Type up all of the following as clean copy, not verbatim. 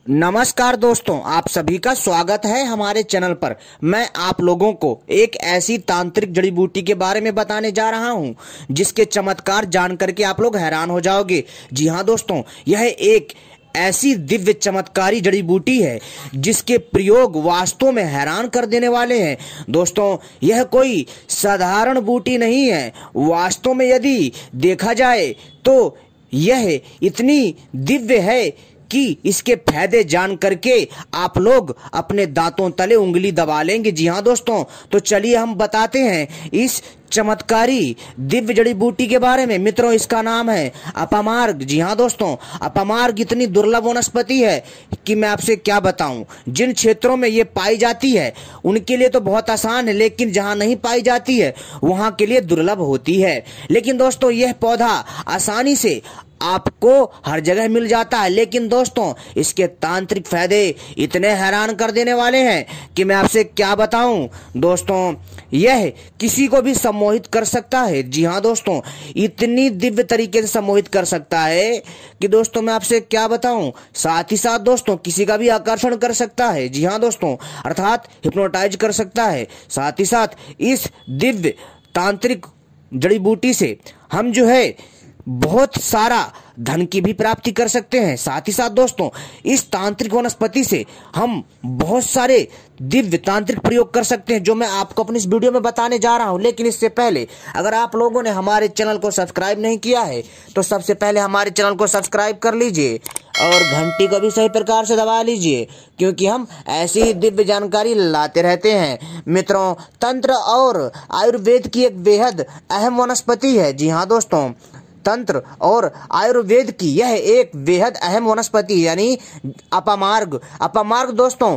नमस्कार दोस्तों, आप सभी का स्वागत है हमारे चैनल पर। मैं आप लोगों को एक ऐसी तांत्रिक जड़ी बूटी के बारे में बताने जा रहा हूं जिसके चमत्कार जान करके आप लोग हैरान हो जाओगे। जी हां दोस्तों, यह एक ऐसी दिव्य चमत्कारी जड़ी बूटी है जिसके प्रयोग वास्तव में हैरान कर देने वाले हैं। दोस्तों, यह कोई साधारण बूटी नहीं है। वास्तव में यदि देखा जाए तो यह इतनी दिव्य है कि इसके फायदे जान करके आप लोग अपने दांतों तले उंगली दबा लेंगे। जी हाँ दोस्तों, तो चलिए हम बताते हैं इस चमत्कारी दिव्य जड़ी बूटी के बारे में। मित्रों, इसका नाम है अपामार्ग। जी हाँ दोस्तों, अपामार्ग इतनी दुर्लभ वनस्पति है कि मैं आपसे क्या बताऊं। जिन क्षेत्रों में ये पाई जाती है उनके लिए तो बहुत आसान है, लेकिन जहां नहीं पाई जाती है वहां के लिए दुर्लभ होती है। लेकिन दोस्तों, यह पौधा आसानी से आपको हर जगह मिल जाता है। लेकिन दोस्तों, इसके तांत्रिक फायदे इतने हैरान कर देने वाले हैं कि मैं आपसे क्या बताऊं। दोस्तों, यह किसी को भी सम्मोहित कर सकता है। जी हाँ दोस्तों, इतनी दिव्य तरीके से सम्मोहित कर सकता है कि दोस्तों मैं आपसे क्या बताऊं। साथ ही साथ दोस्तों, किसी का भी आकर्षण कर सकता है। जी हाँ दोस्तों, अर्थात हिप्नोटाइज कर सकता है। साथ ही साथ इस दिव्य तांत्रिक जड़ी बूटी से हम जो है बहुत सारा धन की भी प्राप्ति कर सकते हैं। साथ ही साथ दोस्तों, इस तांत्रिक वनस्पति से हम बहुत सारे दिव्य तांत्रिक प्रयोग कर सकते हैं जो मैं आपको अपनी इस वीडियो में बताने जा रहा हूं। लेकिन इससे पहले अगर आप लोगों ने हमारे चैनल को सब्सक्राइब नहीं किया है तो सबसे पहले हमारे चैनल को सब्सक्राइब कर लीजिए और घंटी को भी सही प्रकार से दबा लीजिए, क्योंकि हम ऐसी ही दिव्य जानकारी लाते रहते हैं। मित्रों, तंत्र और आयुर्वेद की एक बेहद अहम वनस्पति है। जी हाँ दोस्तों, तंत्र और आयुर्वेद की यह एक बेहद अहम वनस्पति यानी अपामार्ग दोस्तों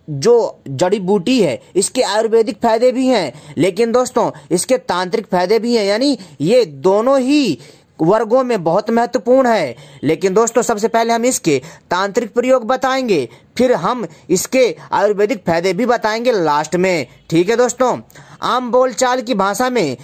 जो जड़ी बूटी है, इसके आयुर्वेदिक फायदे भी हैं, लेकिन दोस्तों इसके तांत्रिक फायदे भी हैं। यानी ये दोनों ही वर्गों में बहुत महत्वपूर्ण है। लेकिन दोस्तों, सबसे पहले हम इसके तांत्रिक प्रयोग बताएंगे, फिर हम इसके आयुर्वेदिक फायदे भी बताएंगे लास्ट में। ठीक है दोस्तों, आम बोलचाल की भाषा में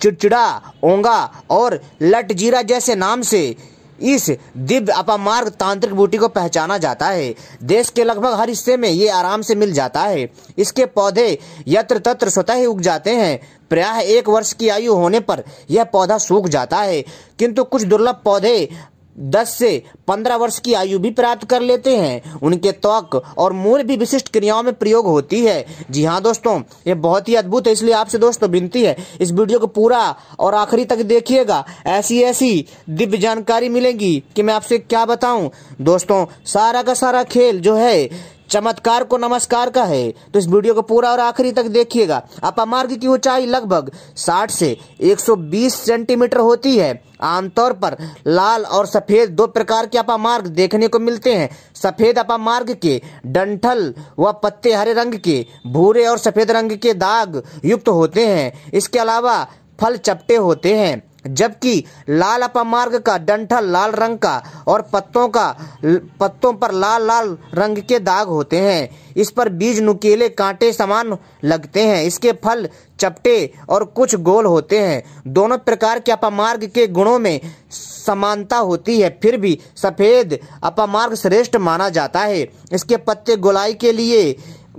चिड़चिड़ा, ओंगा और लटजीरा जैसे नाम से इस दिव्य अपामार्ग तांत्रिक बूटी को पहचाना जाता है। देश के लगभग हर हिस्से में ये आराम से मिल जाता है। इसके पौधे यत्र तत्र स्वतः ही उग जाते हैं। प्रायः 1 वर्ष की आयु होने पर यह पौधा सूख जाता है, किंतु कुछ दुर्लभ पौधे 10 से 15 वर्ष की आयु भी प्राप्त कर लेते हैं। उनके त्वक और मूल भी विशिष्ट क्रियाओं में प्रयोग होती है। जी हाँ दोस्तों, ये बहुत ही अद्भुत है, इसलिए आपसे दोस्तों विनती है इस वीडियो को पूरा और आखिरी तक देखिएगा। ऐसी दिव्य जानकारी मिलेगी कि मैं आपसे क्या बताऊं। दोस्तों, सारा का सारा खेल जो है चमत्कार को नमस्कार का है, तो इस वीडियो को पूरा और आखिरी तक देखिएगा। अपामार्ग की ऊंचाई लगभग 60 से 120 सेंटीमीटर होती है। आमतौर पर लाल और सफेद 2 प्रकार के अपामार्ग देखने को मिलते हैं। सफेद अपामार्ग के डंठल व पत्ते हरे रंग के, भूरे और सफेद रंग के दाग युक्त होते हैं। इसके अलावा फल चपटे होते हैं, जबकि लाल अपामार्ग का डंठल लाल रंग का और पत्तों पर लाल रंग के दाग होते हैं। इस पर बीज नुकीले कांटे समान लगते हैं। इसके फल चपटे और कुछ गोल होते हैं। दोनों प्रकार के अपामार्ग के गुणों में समानता होती है, फिर भी सफेद अपामार्ग श्रेष्ठ माना जाता है। इसके पत्ते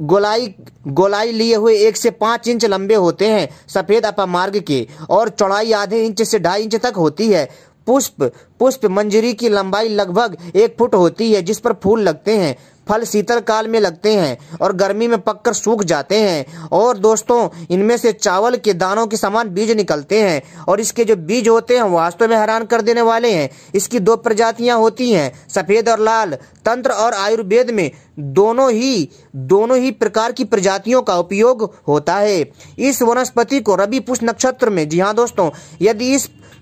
गोलाई लिए हुए 1 से 5 इंच लंबे होते हैं सफेद अपामार्ग के, और चौड़ाई आधे इंच से 2.5 इंच तक होती है। पुष्प मंजरी की लंबाई लगभग 1 फुट होती है, जिस पर फूल लगते हैं। फल शीतल काल में लगते हैं और गर्मी में पककर सूख जाते हैं। और दोस्तों, इनमें से चावल के दानों के समान बीज निकलते हैं, और इसके जो बीज होते हैं वास्तव में हैरान कर देने वाले हैं। इसकी 2 प्रजातियां होती हैं, सफेद और लाल। तंत्र और आयुर्वेद में दोनों ही प्रकार की प्रजातियों का उपयोग होता है। इस वनस्पति को रवि पुष्य नक्षत्र में, जी हाँ दोस्तों, यदि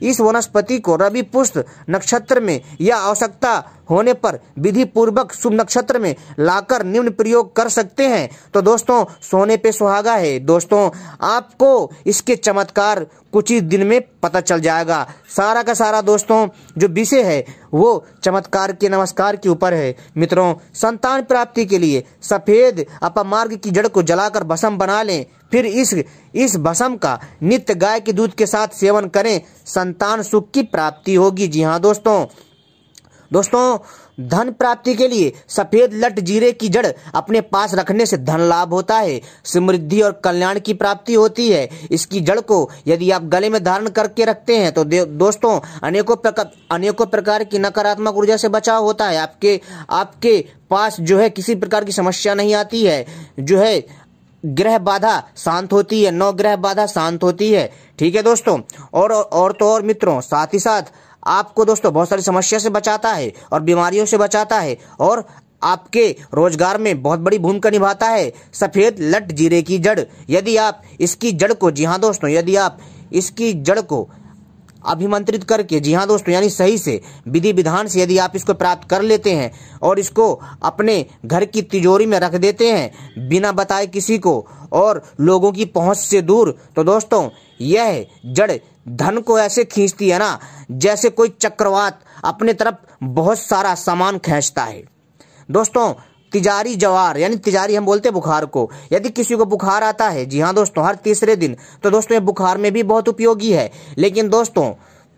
इस वनस्पति को रवि पुष्य नक्षत्र में या आवश्यकता होने पर विधि पूर्वक शुभ नक्षत्र में लाकर निम्न प्रयोग कर सकते हैं तो दोस्तों सोने पे सुहागा है। दोस्तों, आपको इसके चमत्कार कुछ ही दिन में पता चल जाएगा। सारा का सारा दोस्तों जो विषय है वो चमत्कार के नमस्कार के ऊपर है। मित्रों, संतान प्राप्ति के लिए सफेद अपामार्ग की जड़ को जलाकर भस्म बना लें, फिर इस भस्म का नित्य गाय के दूध के साथ सेवन करें, संतान सुख की प्राप्ति होगी। जी हाँ दोस्तों, दोस्तों, धन प्राप्ति के लिए सफेद लट जीरे की जड़ अपने पास रखने से धन लाभ होता है, समृद्धि और कल्याण की प्राप्ति होती है। इसकी जड़ को यदि आप गले में धारण करके रखते हैं तो दोस्तों अनेकों प्रकार की नकारात्मक ऊर्जा से बचाव होता है। आपके पास जो है किसी प्रकार की समस्या नहीं आती है, जो है ग्रह बाधा शांत होती है, 9 ग्रह बाधा शांत होती है। ठीक है दोस्तों, और मित्रों, साथ ही साथ आपको दोस्तों बहुत सारी समस्या से बचाता है और बीमारियों से बचाता है और आपके रोजगार में बहुत बड़ी भूमिका निभाता है। सफेद लट जीरे की जड़, यदि आप इसकी जड़ को, जी हाँ दोस्तों, यदि आप इसकी जड़ को अभिमंत्रित करके, जी हाँ दोस्तों, यानी सही से विधि विधान से यदि आप इसको प्राप्त कर लेते हैं और इसको अपने घर की तिजोरी में रख देते हैं बिना बताए किसी को और लोगों की पहुंच से दूर, तो दोस्तों यह जड़ धन को ऐसे खींचती है ना, जैसे कोई चक्रवात अपने तरफ बहुत सारा सामान खींचता है। दोस्तों, तिजारी जवार, यानी तिजारी हम बोलते हैं बुखार को, यदि किसी को बुखार आता है, जी हाँ दोस्तों, हर तीसरे दिन, तो दोस्तों ये बुखार में भी बहुत उपयोगी है। लेकिन दोस्तों,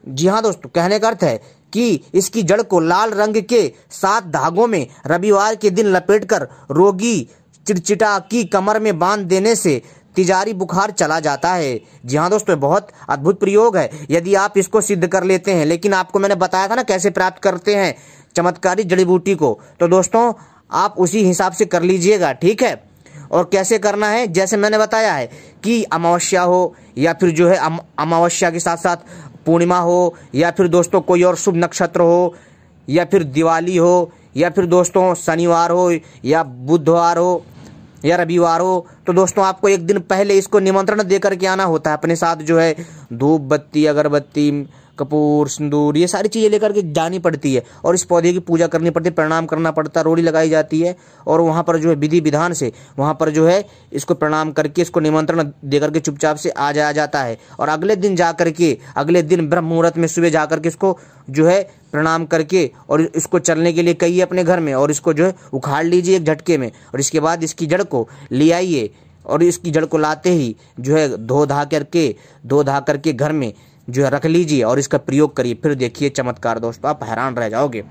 जी हाँ दोस्तों, कहने का अर्थ है कि इसकी जड़ को लाल रंग के 7 धागों में रविवार के दिन लपेटकर रोगी चिड़चिटा की कमर में बांध देने से तिजारी बुखार चला जाता है। जी हाँ दोस्तों, बहुत अद्भुत प्रयोग है यदि आप इसको सिद्ध कर लेते हैं। लेकिन आपको मैंने बताया था ना कैसे प्राप्त करते हैं चमत्कारी जड़ी बूटी को, तो दोस्तों आप उसी हिसाब से कर लीजिएगा। ठीक है, और कैसे करना है, जैसे मैंने बताया है कि अमावस्या हो या फिर जो है अमावस्या के साथ साथ पूर्णिमा हो या फिर दोस्तों कोई और शुभ नक्षत्र हो या फिर दिवाली हो या फिर दोस्तों शनिवार हो या बुधवार हो या रविवार हो, तो दोस्तों आपको एक दिन पहले इसको निमंत्रण दे करके आना होता है। अपने साथ जो है धूप बत्ती, अगरबत्ती, कपूर, सिंदूर, ये सारी चीज़ें लेकर के जानी पड़ती है और इस पौधे की पूजा करनी पड़ती है, प्रणाम करना पड़ता है, रोड़ी लगाई जाती है और वहाँ पर जो है विधि विधान से वहाँ पर जो है इसको प्रणाम करके इसको निमंत्रण दे करके चुपचाप से आ जाया जाता है। और अगले दिन जा करके, अगले दिन ब्रह्म मुहूर्त में सुबह जा करके इसको जो है प्रणाम करके और इसको चलने के लिए कहिए अपने घर में और इसको जो है उखाड़ लीजिए एक झटके में और इसके बाद इसकी जड़ को ले आइए और इसकी जड़ को लाते ही जो है धो धा करके घर में जो है रख लीजिए और इसका प्रयोग करिए। फिर देखिए चमत्कार दोस्तों, आप हैरान रह जाओगे।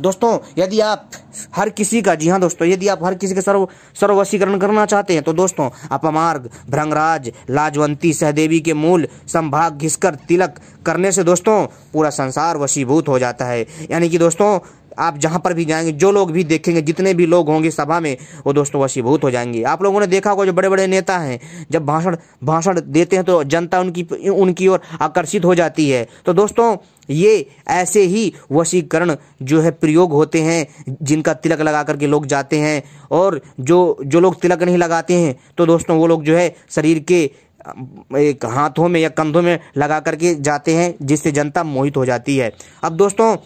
दोस्तों, यदि आप हर किसी का, जी हाँ दोस्तों, यदि आप हर किसी का सर्ववशीकरण करना चाहते हैं तो दोस्तों अपमार्ग, भृंगराज, लाजवंती, सहदेवी के मूल संभाग घिसकर तिलक करने से दोस्तों पूरा संसार वशीभूत हो जाता है। यानी कि दोस्तों आप जहां पर भी जाएंगे, जो लोग भी देखेंगे, जितने भी लोग होंगे सभा में, वो दोस्तों वशीभूत हो जाएंगे। आप लोगों ने देखा होगा जो बड़े बड़े नेता हैं जब भाषण देते हैं तो जनता उनकी ओर आकर्षित हो जाती है। तो दोस्तों ये ऐसे ही वशीकरण जो है प्रयोग होते हैं जिनका तिलक लगा करके लोग जाते हैं और जो लोग तिलक नहीं लगाते हैं तो दोस्तों वो लोग जो है शरीर के एक हाथों में या कंधों में लगा करके जाते हैं, जिससे जनता मोहित हो जाती है। अब दोस्तों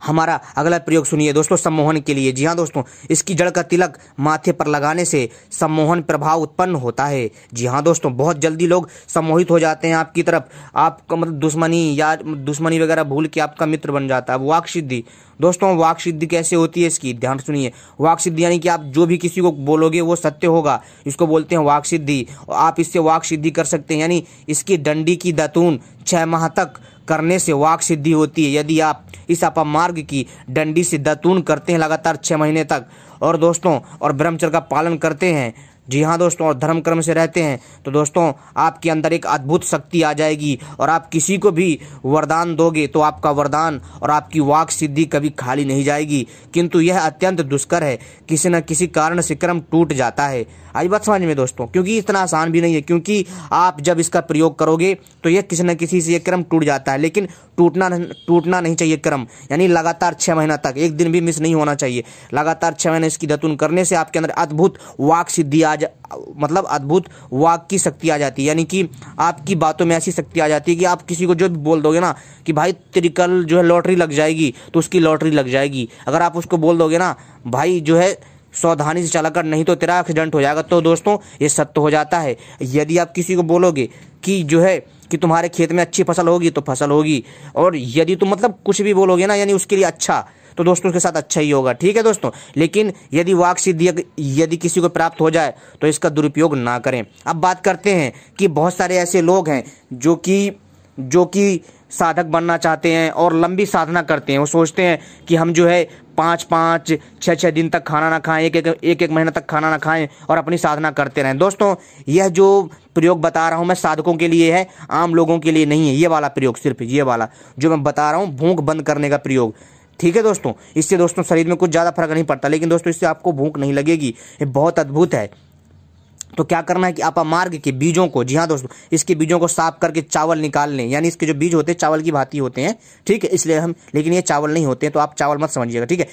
हमारा अगला प्रयोग सुनिए दोस्तों, सम्मोहन के लिए। जी हाँ दोस्तों, इसकी जड़ का तिलक माथे पर लगाने से सम्मोहन प्रभाव उत्पन्न होता है। जी हाँ दोस्तों, बहुत जल्दी लोग सम्मोहित हो जाते हैं आपकी तरफ, आपका मतलब दुश्मनी वगैरह भूल के आपका मित्र बन जाता है। वाक सिद्धि, दोस्तों वाक सिद्धि कैसे होती है इसकी ध्यान सुनिए। वाक सिद्धि यानी कि आप जो भी किसी को बोलोगे वो सत्य होगा, इसको बोलते हैं वाक सिद्धि। आप इससे वाक सिद्धि कर सकते हैं, यानी इसकी डंडी की दातून 6 माह तक करने से वाक सिद्धि होती है। यदि आप इस अपमार्ग की डंडी से दातून करते हैं लगातार 6 महीने तक और दोस्तों और ब्रह्मचर्य का पालन करते हैं, जी हाँ दोस्तों, और धर्म कर्म से रहते हैं, तो दोस्तों आपके अंदर एक अद्भुत शक्ति आ जाएगी और आप किसी को भी वरदान दोगे तो आपका वरदान और आपकी वाक सिद्धि कभी खाली नहीं जाएगी। किंतु यह अत्यंत दुष्कर है, किसी न किसी कारण से क्रम टूट जाता है। आई बात समझ में दोस्तों, क्योंकि इतना आसान भी नहीं है, क्योंकि आप जब इसका प्रयोग करोगे तो यह किसी न किसी से ये क्रम टूट जाता है, लेकिन टूटना नहीं चाहिए क्रम, यानी लगातार 6 महीना तक एक दिन भी मिस नहीं होना चाहिए। लगातार 6 महीने इसकी दातून करने से आपके अंदर अद्भुत वाक सिद्धि मतलब अद्भुत वाक की शक्ति आ जाती है, यानी कि आपकी बातों में ऐसी शक्ति आ जाती है कि आप किसी को जो भी बोल दोगे ना कि भाई तेरी कल जो है लॉटरी लग जाएगी, तो उसकी लॉटरी लग जाएगी। अगर आप उसको बोल दोगे ना भाई जो है सावधानी से चला कर, नहीं तो तेरा एक्सीडेंट हो जाएगा, तो दोस्तों ये सत्य हो जाता है। यदि आप किसी को बोलोगे कि जो है कि तुम्हारे खेत में अच्छी फसल होगी, तो फसल होगी, और यदि तुम मतलब कुछ भी बोलोगे ना यानी उसके लिए अच्छा, तो दोस्तों उसके साथ अच्छा ही होगा। ठीक है दोस्तों, लेकिन यदि वाक सिद्धि यदि किसी को प्राप्त हो जाए तो इसका दुरुपयोग ना करें। अब बात करते हैं कि बहुत सारे ऐसे लोग हैं जो कि साधक बनना चाहते हैं और लंबी साधना करते हैं, वो सोचते हैं कि हम जो है 5-5, 6-6 दिन तक खाना ना खाएं, एक महीना तक खाना ना खाएं और अपनी साधना करते रहें। दोस्तों यह जो प्रयोग बता रहा हूं मैं साधकों के लिए है, आम लोगों के लिए नहीं है। ये वाला प्रयोग, सिर्फ ये वाला जो मैं बता रहा हूँ, भूख बंद करने का प्रयोग, ठीक है दोस्तों। इससे दोस्तों शरीर में कुछ ज़्यादा फर्क नहीं पड़ता, लेकिन दोस्तों इससे आपको भूख नहीं लगेगी। ये बहुत अद्भुत है। तो क्या करना है कि अपामार्ग के बीजों को, जी हाँ दोस्तों, इसके बीजों को साफ करके चावल निकाल लें। यानी इसके जो बीज होते हैं चावल की भांति होते हैं, ठीक है, इसलिए हम, लेकिन ये चावल नहीं होते हैं, तो आप चावल मत समझिएगा, ठीक है।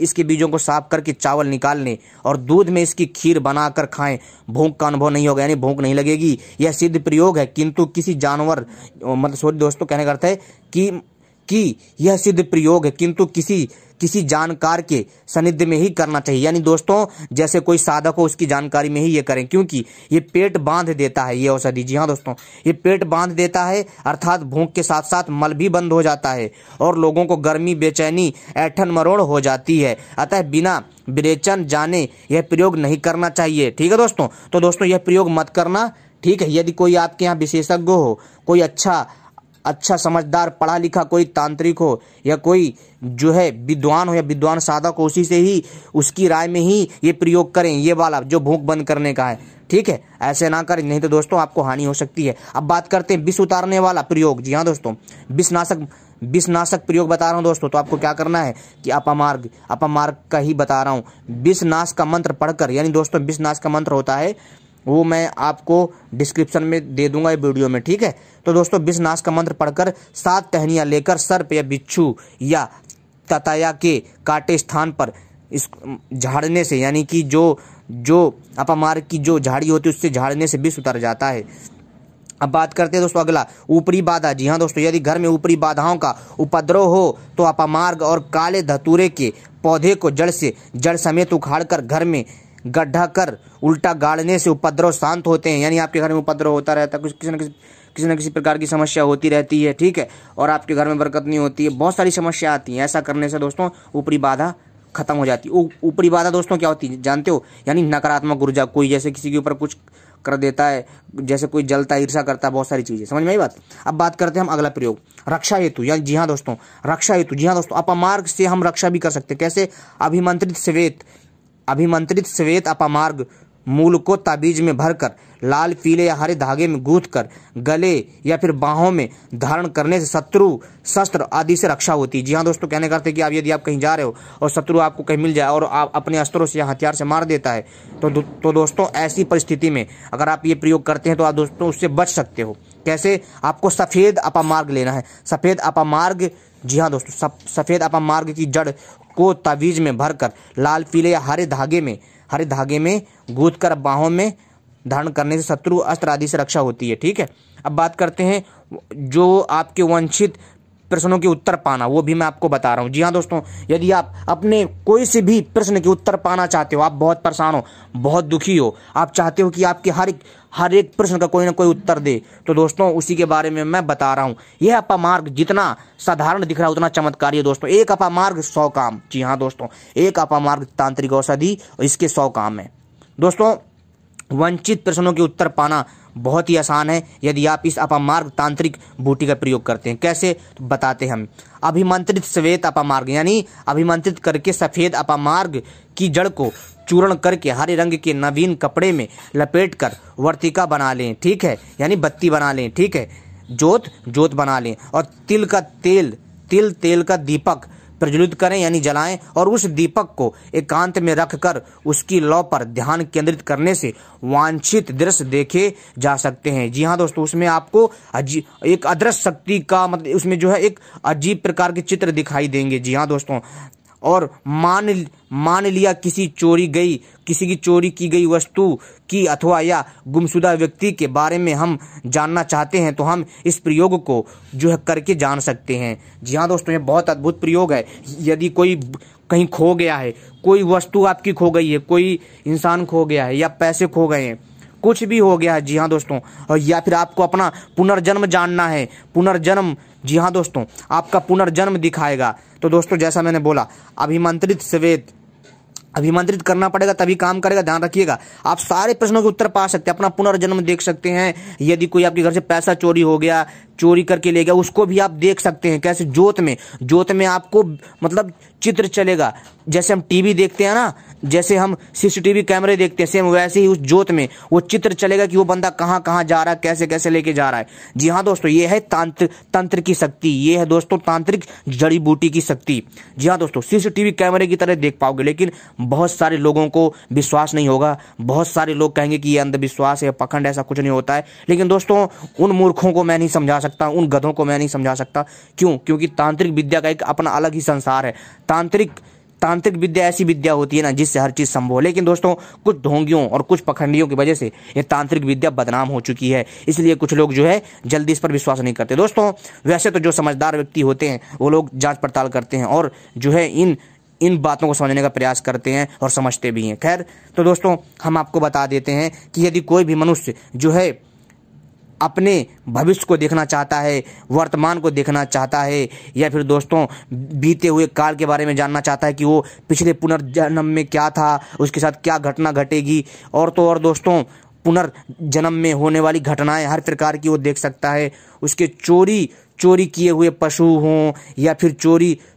इसके बीजों को साफ करके चावल निकाल लें और दूध में इसकी खीर बनाकर खाएं। भूख का अनुभव नहीं होगा, यानी भूख नहीं लगेगी। यह सिद्ध प्रयोग है, किंतु किसी जानवर, मतलब सॉरी दोस्तों, कहने का अर्थ है कि यह सिद्ध प्रयोग है, किंतु किसी जानकार के सानिध्य में ही करना चाहिए। यानी दोस्तों जैसे कोई साधक हो उसकी जानकारी में ही ये करें, क्योंकि ये पेट बांध देता है, ये औषधि, जी हाँ दोस्तों, ये पेट बांध देता है, अर्थात भूख के साथ साथ मल भी बंद हो जाता है और लोगों को गर्मी, बेचैनी, ऐठन मरोड़ हो जाती है। अतः बिना विरेचन जाने यह प्रयोग नहीं करना चाहिए, ठीक है दोस्तों। तो दोस्तों यह प्रयोग मत करना, ठीक है। यदि कोई आपके यहाँ विशेषज्ञ हो, कोई अच्छा समझदार पढ़ा लिखा कोई तांत्रिक हो, या कोई जो है विद्वान हो या विद्वान साधक हो, उसी से ही, उसकी राय में ही ये प्रयोग करें, ये वाला जो भूख बंद करने का है, ठीक है। ऐसे ना करें, नहीं तो दोस्तों आपको हानि हो सकती है। अब बात करते हैं विष उतारने वाला प्रयोग। जी हाँ दोस्तों, विषनाशक प्रयोग बता रहा हूँ दोस्तों। तो आपको क्या करना है कि अपामार्ग का ही बता रहा हूँ। विषनाश का मंत्र पढ़कर, यानी दोस्तों विषनाश का मंत्र होता है, वो मैं आपको डिस्क्रिप्शन में दे दूंगा ये वीडियो में, ठीक है। तो दोस्तों विषनाश का मंत्र पढ़कर 7 टहनियां लेकर सर्प या बिच्छू या तताया के काटे स्थान पर इस झाड़ने से, यानी कि जो अपामार्ग की जो झाड़ी होती है उससे झाड़ने से विष उतर जाता है। अब बात करते हैं दोस्तों अगला, ऊपरी बाधा। जी हाँ दोस्तों, यदि घर में ऊपरी बाधाओं का उपद्रव हो तो अपामार्ग और काले धतूरे के पौधे को जड़ समेत उखाड़कर घर में गड्ढा कर उल्टा गाड़ने से उपद्रव शांत होते हैं। यानी आपके घर में उपद्रव होता रहता है, किसी न किसी प्रकार की समस्या होती रहती है, ठीक है, और आपके घर में बरकत नहीं होती है, बहुत सारी समस्या आती हैं। ऐसा करने से दोस्तों ऊपरी बाधा खत्म हो जाती है। ऊपरी बाधा दोस्तों क्या होती है जानते हो? यानी नकारात्मक ऊर्जा, कोई जैसे किसी के ऊपर कुछ कर देता है, जैसे कोई जलता ईर्षा करता है, बहुत सारी चीजें, समझ में आई बात। अब बात करते हैं हम अगला प्रयोग, रक्षा हेतु। यानी जी हाँ दोस्तों, रक्षा हेतु, जी हाँ दोस्तों, अपामार्ग से हम रक्षा भी कर सकते हैं। कैसे? अभिमंत्रित श्वेत अपामार्ग मूल को ताबीज में भरकर लाल, पीले या हरे धागे में गूंथकर गले या फिर बाहों में धारण करने से शत्रु, शस्त्र आदि से रक्षा होती है। जी हाँ दोस्तों, कहने का अर्थ है कि यदि आप कहीं जा रहे हो और शत्रु आपको कहीं मिल जाए और आप अपने अस्त्रों से या हथियार से मार देता है, तो दोस्तों ऐसी परिस्थिति में अगर आप ये प्रयोग करते हैं तो आप दोस्तों उससे बच सकते हो। कैसे? आपको सफेद अपामार्ग लेना है। सफेद अपामार्ग, जी हाँ दोस्तों, सफेद अपामार्ग की जड़ को ताबीज में भरकर लाल, पीले या हरे धागे में गूंथकर बाहों में धारण करने से शत्रु, अस्त्र आदि से रक्षा होती है, ठीक है। अब बात करते हैं जो आपके वांछित प्रश्नों के उत्तर पाना, वो भी मैं आपको बता रहा हूँ। जी हाँ दोस्तों, यदि आप अपने कोई से भी प्रश्न के उत्तर पाना चाहते हो, आप बहुत परेशान हो, बहुत दुखी हो, आप चाहते हो कि आपके हर एक प्रश्न का कोई ना कोई उत्तर दे, तो दोस्तों उसी के बारे में मैं बता रहा हूँ। यह अपामार्ग जितना साधारण दिख रहा है उतना चमत्कारी है दोस्तों। एक अपामार्ग 100 काम। जी हाँ दोस्तों, एक अपामार्ग तांत्रिक औषधि और इसके 100 काम है दोस्तों। वंचित प्रश्नों के उत्तर पाना बहुत ही आसान है यदि आप इस अपामार्ग तांत्रिक बूटी का प्रयोग करते हैं। कैसे? तो बताते हम। अभिमंत्रित श्वेत अपामार्ग, यानी अभिमंत्रित करके सफेद अपामार्ग की जड़ को चूर्ण करके हरे रंग के नवीन कपड़े में लपेटकर वर्तिका बना लें, ठीक है, यानी बत्ती बना लें, ठीक है, जोत बना लें और तिल तेल का दीपक प्रज्वलित करें, यानी जलाएं, और उस दीपक को एकांत में रखकर उसकी लौ पर ध्यान केंद्रित करने से वांछित दृश्य देखे जा सकते हैं। जी हाँ दोस्तों, उसमें आपको एक अदृश्य शक्ति का मतलब उसमें जो है एक अजीब प्रकार के चित्र दिखाई देंगे। जी हाँ दोस्तों, और मान लिया किसी की चोरी की गई वस्तु की अथवा या गुमशुदा व्यक्ति के बारे में हम जानना चाहते हैं तो हम इस प्रयोग को जो है करके जान सकते हैं। जी हाँ दोस्तों, ये बहुत अद्भुत प्रयोग है। यदि कोई कहीं खो गया है, कोई वस्तु आपकी खो गई है, कोई इंसान खो गया है या पैसे खो गए हैं, कुछ भी हो गया है, जी हाँ दोस्तों, और या फिर आपको अपना पुनर्जन्म जानना है, पुनर्जन्म, जी हाँ दोस्तों, आपका पुनर्जन्म दिखाएगा। तो दोस्तों जैसा मैंने बोला, अभिमंत्रित करना पड़ेगा तभी काम करेगा, ध्यान रखिएगा। आप सारे प्रश्नों के उत्तर पा सकते हैं, अपना पुनर्जन्म देख सकते हैं। यदि कोई आपके घर से पैसा चोरी हो गया, चोरी करके ले गया, उसको भी आप देख सकते हैं। कैसे? जोत में आपको मतलब चित्र चलेगा। जैसे हम टीवी देखते हैं ना, जैसे हम सीसीटीवी कैमरे देखते हैं, सेम वैसे ही उस जोत में वो चित्र चलेगा कि वो बंदा कहाँ कहाँ जा रहा है, कैसे कैसे लेके जा रहा है। जी हाँ दोस्तों, ये है तंत्र की शक्ति, ये है दोस्तों तांत्रिक जड़ी बूटी की शक्ति। जी हाँ दोस्तों, सीसीटीवी कैमरे की तरह देख पाओगे, लेकिन बहुत सारे लोगों को विश्वास नहीं होगा। बहुत सारे लोग कहेंगे कि ये अंधविश्वास है, पखंड, ऐसा कुछ नहीं होता है। लेकिन दोस्तों, उन मूर्खों को मैं नहीं समझा सकता, उन गधों को मैं नहीं समझा सकता। क्यों? क्योंकि तांत्रिक विद्या का एक अपना अलग ही संसार है। तांत्रिक विद्या ऐसी विद्या होती है ना जिससे हर चीज संभव है। लेकिन दोस्तों, कुछ ढोंगियों और कुछ पखंडियों की वजह से ये तांत्रिक विद्या बदनाम हो चुकी है, इसलिए कुछ लोग जो है जल्दी इस पर विश्वास नहीं करते। दोस्तों, वैसे तो जो समझदार व्यक्ति होते हैं वो लोग जांच पड़ताल करते हैं और जो है इन बातों को समझने का प्रयास करते हैं और समझते भी हैं। खैर, तो दोस्तों, हम आपको बता देते हैं कि यदि कोई भी मनुष्य जो है अपने भविष्य को देखना चाहता है, वर्तमान को देखना चाहता है, या फिर दोस्तों बीते हुए काल के बारे में जानना चाहता है कि वो पिछले पुनर्जन्म में क्या था, उसके साथ क्या घटना घटेगी, और तो और दोस्तों पुनर्जन्म में होने वाली घटनाएं हर प्रकार की वो देख सकता है। उसके चोरी किए हुए पशु हों, या फिर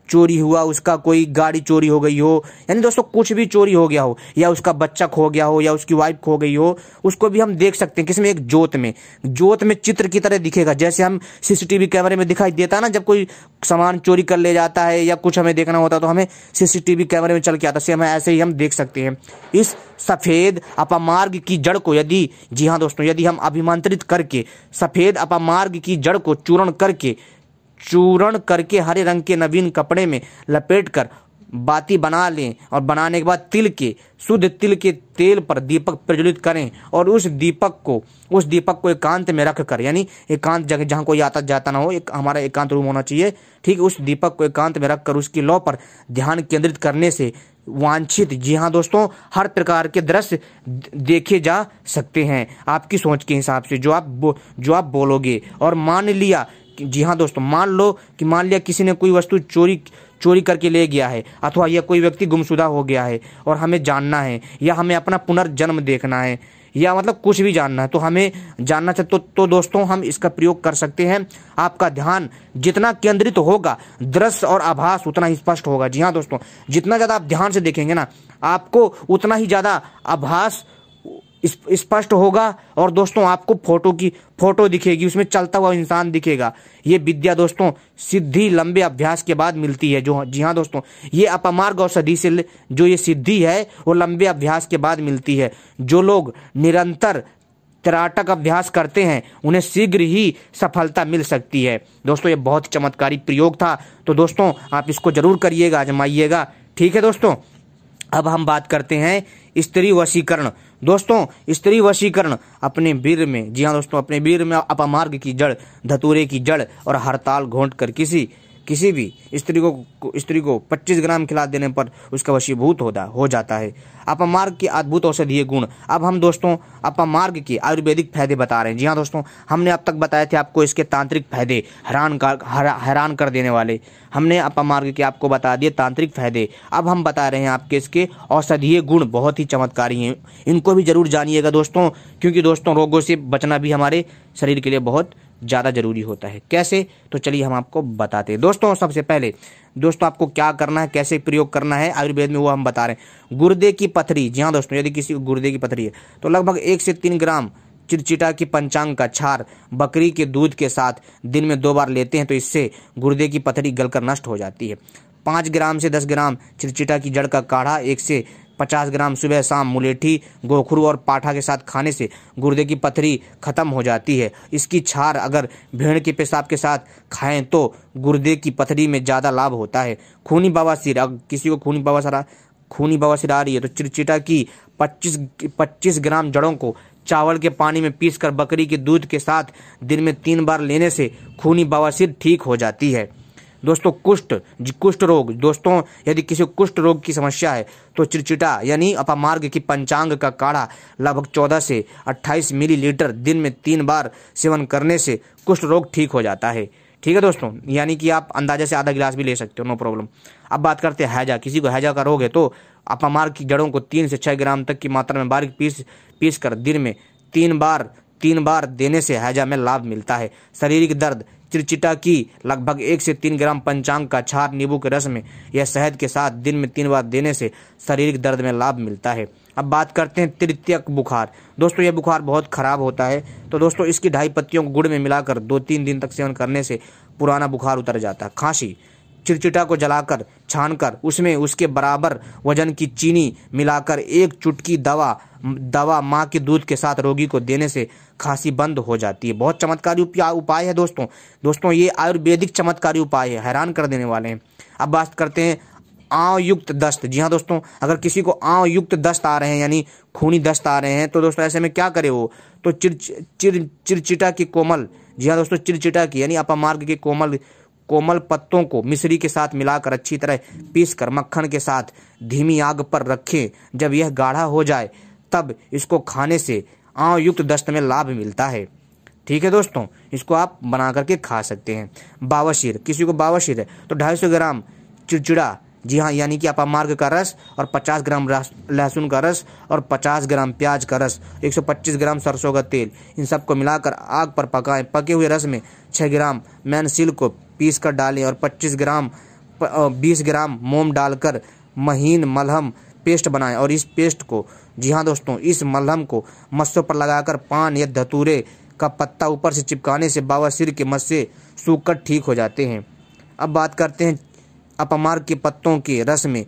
चोरी हुआ उसका कोई गाड़ी चोरी हो गई हो, यानी दोस्तों कुछ भी चोरी हो गया हो, या उसका बच्चा खो गया हो, या उसकी वाइफ खो गई हो, उसको भी हम देख सकते हैं। किसमें? एक जोत में चित्र की तरह दिखेगा। जैसे हम सीसीटीवी कैमरे में दिखाई देता है ना, जब कोई सामान चोरी कर ले जाता है या कुछ हमें देखना होता है तो हमें सीसीटीवी कैमरे में चल के आता है, हमें ऐसे ही हम देख सकते हैं। इस सफेद अपमार्ग की जड़ को यदि, जी हाँ दोस्तों, यदि हम अभिमंत्रित करके सफेद अपमार्ग की जड़ को चूर्ण करके हरे रंग के नवीन कपड़े में लपेटकर बाती बना लें, और बनाने के बाद शुद्ध तिल के तेल पर दीपक प्रज्वलित करें, और उस दीपक को एकांत में रख कर, यानी एकांत जगह जहाँ कोई आता जाता ना हो, एक हमारा एकांत रूम होना चाहिए, ठीक। उस दीपक को एकांत में रखकर उसकी लौ पर ध्यान केंद्रित करने से वांछित, जी हाँ दोस्तों, हर प्रकार के दृश्य देखे जा सकते हैं आपकी सोच के हिसाब से, जो आप बोलोगे। और मान लिया, जी हाँ दोस्तों, मान लिया किसी ने कोई वस्तु चोरी करके ले गया है, अथवा यह कोई व्यक्ति गुमशुदा हो गया है और हमें जानना है, या हमें अपना पुनर्जन्म देखना है, या मतलब कुछ भी जानना है, तो हमें जानना चाहिए तो दोस्तों हम इसका प्रयोग कर सकते हैं। आपका ध्यान जितना केंद्रित होगा, दृश्य और आभास उतना ही स्पष्ट होगा। जी हाँ दोस्तों, जितना ज़्यादा आप ध्यान से देखेंगे ना, आपको उतना ही ज़्यादा आभास स्पष्ट होगा, और दोस्तों आपको फोटो दिखेगी, उसमें चलता हुआ इंसान दिखेगा। ये विद्या दोस्तों सिद्धि लंबे अभ्यास के बाद मिलती है। जी हाँ दोस्तों, ये अपमार्ग औषधि से जो ये सिद्धि है वो लंबे अभ्यास के बाद मिलती है। जो लोग निरंतर त्राटक अभ्यास करते हैं उन्हें शीघ्र ही सफलता मिल सकती है। दोस्तों, ये बहुत चमत्कारी प्रयोग था, तो दोस्तों आप इसको जरूर करिएगा, आजमाइएगा, ठीक है दोस्तों। अब हम बात करते हैं स्त्री वशीकरण। दोस्तों, स्त्री वशीकरण अपने वीर में, जी हाँ दोस्तों, अपने वीर में अपमार्ग की जड़, धतूरे की जड़ और हड़ताल घोंट कर किसी भी स्त्री को 25 ग्राम खिला देने पर उसका वशीभूत हो जाता है। अपमार्ग के अद्भुत औषधीय गुण। अब हम दोस्तों अपमार्ग के आयुर्वेदिक फायदे बता रहे हैं। जी हाँ दोस्तों, हमने अब तक बताए थे आपको इसके तांत्रिक फायदे, हैरान कर देने वाले। हमने अपमार्ग के आपको बता दिए तांत्रिक फायदे। अब हम बता रहे हैं आपके इसके औषधीय गुण, बहुत ही चमत्कारी हैं, इनको भी जरूर जानिएगा दोस्तों, क्योंकि दोस्तों रोगों से बचना भी हमारे शरीर के लिए बहुत ज़्यादा जरूरी होता है। कैसे? तो चलिए हम आपको बताते हैं। दोस्तों, सबसे पहले दोस्तों आपको क्या करना है, कैसे प्रयोग करना है आयुर्वेद में, वो हम बता रहे हैं। गुर्दे की पथरी, जी हाँ दोस्तों, यदि किसी को गुर्दे की पथरी है तो लगभग 1 से 3 ग्राम चिरचिटा की पंचांग का क्षार बकरी के दूध के साथ दिन में 2 बार लेते हैं तो इससे गुर्दे की पथरी गलकर नष्ट हो जाती है। 5 ग्राम से 10 ग्राम चिरचिटा की जड़ का काढ़ा 1 से 50 ग्राम सुबह शाम मुलेठी, गोखरू और पाठा के साथ खाने से गुर्दे की पथरी खत्म हो जाती है। इसकी छार अगर भेड़ के पेशाब के साथ खाएं तो गुर्दे की पथरी में ज़्यादा लाभ होता है। खूनी बवासीर, अगर किसी को खूनी बवासीर आ रही है तो चिरचिटा की 25 ग्राम जड़ों को चावल के पानी में पीसकर बकरी के दूध के साथ दिन में 3 बार लेने से खूनी बवासीर ठीक हो जाती है। दोस्तों, कुष्ठ रोग। दोस्तों, यदि किसी को कुष्ठ रोग की समस्या है तो चिरचिटा यानी अपमार्ग की पंचांग का काढ़ा लगभग 14 से 28 मिलीलीटर दिन में 3 बार सेवन करने से कुष्ठ रोग ठीक हो जाता है। ठीक है दोस्तों, यानी कि आप अंदाजे से आधा गिलास भी ले सकते हो, नो प्रॉब्लम। अब बात करते हैं हैजा। किसी को हैजा का रोग है तो अपमार्ग की जड़ों को 3 से 6 ग्राम तक की मात्रा में बारीक पीस कर दिन में 3 बार 3 बार देने से हैजा में लाभ मिलता है। शारीरिक दर्द, चिरचिटा की लगभग 1 से 3 ग्राम पंचांग का क्षार नींबू के रस में या शहद के साथ दिन में 3 बार देने से शारीरिक दर्द में लाभ मिलता है। अब बात करते हैं तृतीयक बुखार। दोस्तों यह बुखार बहुत खराब होता है, तो दोस्तों इसकी 2.5 पत्तियों को गुड़ में मिलाकर 2-3 दिन तक सेवन करने से पुराना बुखार उतर जाता है। खांसी, चिरचिटा को जलाकर छानकर उसमें उसके बराबर वजन की चीनी मिलाकर 1 चुटकी दवा माँ के दूध के साथ रोगी को देने से खांसी बंद हो जाती है। बहुत चमत्कारी उपाय है दोस्तों ये आयुर्वेदिक चमत्कारी उपाय है, हैरान कर देने वाले हैं। अब बात करते हैं आंव युक्त दस्त। जी हाँ दोस्तों, अगर किसी को आंव युक्त दस्त आ रहे हैं यानी खूनी दस्त आ रहे हैं तो दोस्तों ऐसे में क्या करे वो, तो चिरचिटा की कोमल, जी हाँ दोस्तों चिरचिटा की यानी अपमार्ग के कोमल पत्तों को मिश्री के साथ मिलाकर अच्छी तरह पीसकर मक्खन के साथ धीमी आग पर रखें। जब यह गाढ़ा हो जाए तब इसको खाने से आंव युक्त दस्त में लाभ मिलता है। ठीक है दोस्तों, इसको आप बना करके खा सकते हैं। बावशीर, किसी को बावशीर है तो 250 ग्राम चिरचिड़ा, जी हाँ यानी कि अपमार्ग का रस और 50 ग्राम लहसुन का रस और 50 ग्राम प्याज का रस, 125 ग्राम सरसों का तेल, इन सबको मिलाकर आग पर पकाएं। पके हुए रस में 6 ग्राम मैनसिल को पीस कर डालें और 20 ग्राम मोम डालकर महीन मलहम पेस्ट बनाएं और इस पेस्ट को, जी हाँ दोस्तों, इस मलहम को मस्सों पर लगाकर पान या धतूरे का पत्ता ऊपर से चिपकाने से बवासीर के मस्से सूखकर ठीक हो जाते हैं। अब बात करते हैं अपमार्ग के पत्तों के रस में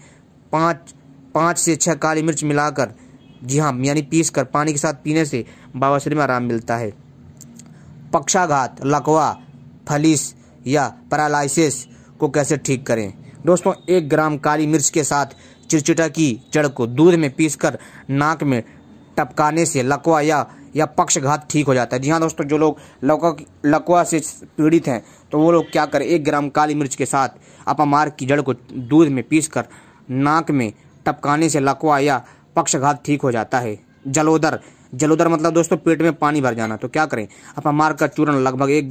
5 से 6 काली मिर्च मिलाकर, जी हाँ यानी पीस कर पानी के साथ पीने से बवासीर में आराम मिलता है। पक्षाघात, लकवा, फलिस या पैरालिसिस को कैसे ठीक करें? दोस्तों 1 ग्राम काली मिर्च के साथ चिरचिटा की जड़ को दूध में पीसकर नाक में टपकाने से लकवा या पक्षघात ठीक हो जाता है। जी हाँ दोस्तों, जो लोग लकवा से पीड़ित हैं तो वो लोग क्या करें, 1 ग्राम काली मिर्च के साथ अपमार्ग की जड़ को दूध में पीसकर नाक में टपकाने से लकवा या पक्षघात ठीक हो जाता है। जलोदर मतलब दोस्तों पेट में पानी भर जाना, तो क्या करें, अपमार्ग का चूर्ण लगभग 1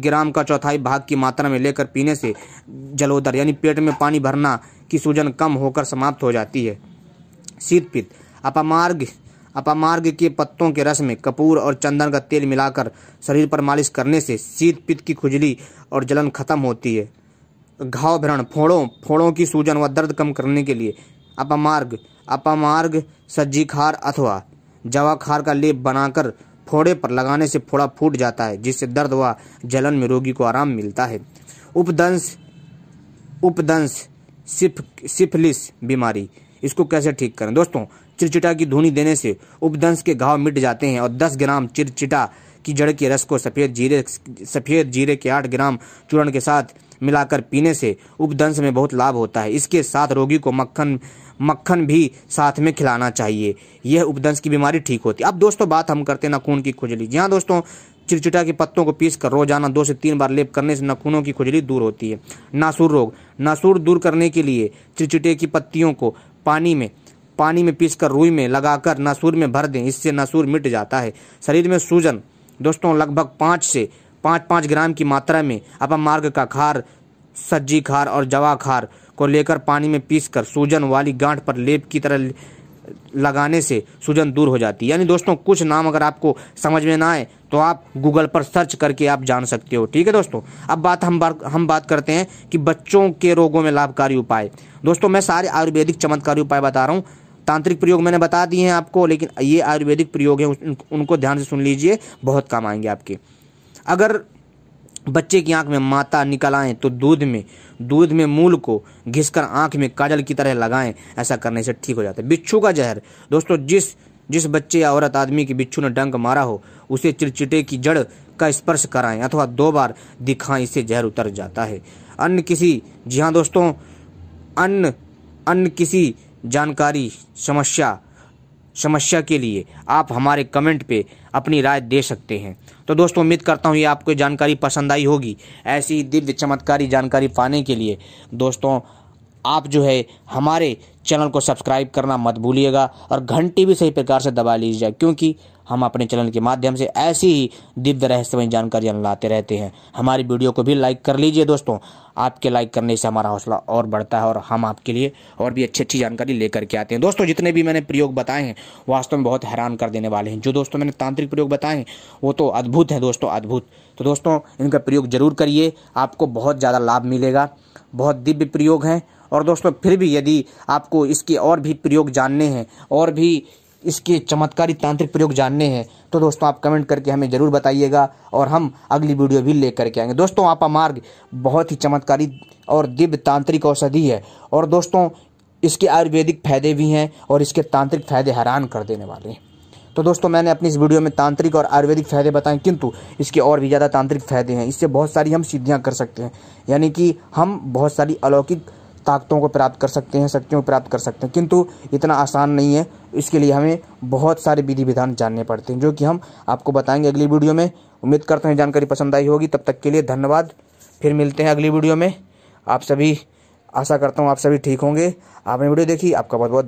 ग्राम का 1/4 भाग की मात्रा में लेकर पीने से जलोदर यानी पेट में पानी भरना की सूजन कम होकर समाप्त हो जाती है। शीत पित्त, अपमार्ग के पत्तों के रस में कपूर और चंदन का तेल मिलाकर शरीर पर मालिश करने से शीत पित्त की खुजली और जलन खत्म होती है। घाव व्रण, फोड़ों की सूजन व दर्द कम करने के लिए अपमार्ग सज्जी खार अथवा जवा खार का लेप बनाकर फोड़े पर लगाने से फोड़ा फूट जाता है, जिससे दर्द व जलन में रोगी को आराम मिलता है। उपदंश सिफिलिस बीमारी, इसको कैसे ठीक करें? दोस्तों चिरचिटा की धुनी देने से उपदंश के घाव मिट जाते हैं और 10 ग्राम चिरचिटा की जड़ के रस को सफ़ेद जीरे के 8 ग्राम चूर्ण के साथ मिलाकर पीने से उपदंश में बहुत लाभ होता है। इसके साथ रोगी को मक्खन भी साथ में खिलाना चाहिए, यह उपदंश की बीमारी ठीक होती है। अब दोस्तों बात हम करते हैं नाखून की खुजली। जी हाँ दोस्तों, चिरचिटा के पत्तों को पीसकर रोजाना 2 से 3 बार लेप करने से नाखूनों की खुजली दूर होती है। नासूर रोग, नासूर दूर करने के लिए चिरचिटे की पत्तियों को पानी में पीसकर रुई में लगाकर नासूर में भर दें, इससे नासूर मिट जाता है। शरीर में सूजन, दोस्तों लगभग 5 ग्राम की मात्रा में अपमार्ग का खार, सज्जी खार और जवा खार को लेकर पानी में पीसकर सूजन वाली गांठ पर लेप की तरह लगाने से सूजन दूर हो जाती है। यानी दोस्तों कुछ नाम अगर आपको समझ में ना आए तो आप गूगल पर सर्च करके आप जान सकते हो। ठीक है दोस्तों, अब हम बात करते हैं कि बच्चों के रोगों में लाभकारी उपाय। दोस्तों मैं सारे आयुर्वेदिक चमत्कारी उपाय बता रहा हूँ, तांत्रिक प्रयोग मैंने बता दिए हैं आपको, लेकिन ये आयुर्वेदिक प्रयोग है, उनको ध्यान से सुन लीजिए, बहुत काम आएंगे आपके। अगर बच्चे की आंख में माता निकल आए तो दूध में मूल को घिसकर आंख में काजल की तरह लगाएं, ऐसा करने से ठीक हो जाता है। बिच्छू का जहर, दोस्तों जिस बच्चे या औरत आदमी की बिच्छू ने डंक मारा हो उसे चिरचिटे की जड़ का स्पर्श कराएं अथवा 2 बार दिखाएं, इससे जहर उतर जाता है। अन्य किसी जानकारी समस्या के लिए आप हमारे कमेंट पे अपनी राय दे सकते हैं। तो दोस्तों उम्मीद करता हूँ ये आपको जानकारी पसंद आई होगी। ऐसी दिव्य चमत्कारी जानकारी पाने के लिए दोस्तों आप जो है हमारे चैनल को सब्सक्राइब करना मत भूलिएगा और घंटी भी सही प्रकार से दबा लीजिएगा, क्योंकि हम अपने चैनल के माध्यम से ऐसी ही दिव्य रहस्यमय जानकारियाँ लाते रहते हैं। हमारी वीडियो को भी लाइक कर लीजिए दोस्तों, आपके लाइक करने से हमारा हौसला और बढ़ता है और हम आपके लिए और भी अच्छी अच्छी जानकारी लेकर के आते हैं। दोस्तों जितने भी मैंने प्रयोग बताए हैं वास्तव में बहुत हैरान कर देने वाले हैं। जो दोस्तों मैंने तांत्रिक प्रयोग बताए हैं वो तो अद्भुत है दोस्तों, अद्भुत। तो दोस्तों इनका प्रयोग जरूर करिए, आपको बहुत ज़्यादा लाभ मिलेगा। बहुत दिव्य प्रयोग हैं। और दोस्तों फिर भी यदि आपको इसके और भी प्रयोग जानने हैं और भी इसके चमत्कारी तांत्रिक प्रयोग जानने हैं तो दोस्तों आप कमेंट करके हमें ज़रूर बताइएगा और हम अगली वीडियो भी लेकर के आएंगे। दोस्तों आपा मार्ग बहुत ही चमत्कारी और दिव्य तांत्रिक औषधि है और दोस्तों इसके आयुर्वेदिक फायदे भी हैं और इसके तांत्रिक फायदे हैरान कर देने वाले हैं। तो दोस्तों मैंने अपनी इस वीडियो में तांत्रिक और आयुर्वेदिक फायदे बताएं, किंतु इसके और भी ज़्यादा तांत्रिक फायदे हैं। इससे बहुत सारी हम सिद्धियां कर सकते हैं, यानी कि हम बहुत सारी अलौकिक ताकतों को प्राप्त कर सकते हैं, शक्तियों को प्राप्त कर सकते हैं, किंतु इतना आसान नहीं है। इसके लिए हमें बहुत सारे विधि विधान जानने पड़ते हैं जो कि हम आपको बताएंगे अगली वीडियो में। उम्मीद करता हूँ जानकारी पसंद आई होगी। तब तक के लिए धन्यवाद। फिर मिलते हैं अगली वीडियो में। आप सभी, आशा करता हूँ आप सभी ठीक होंगे। आपने वीडियो देखी, आपका बहुत बहुत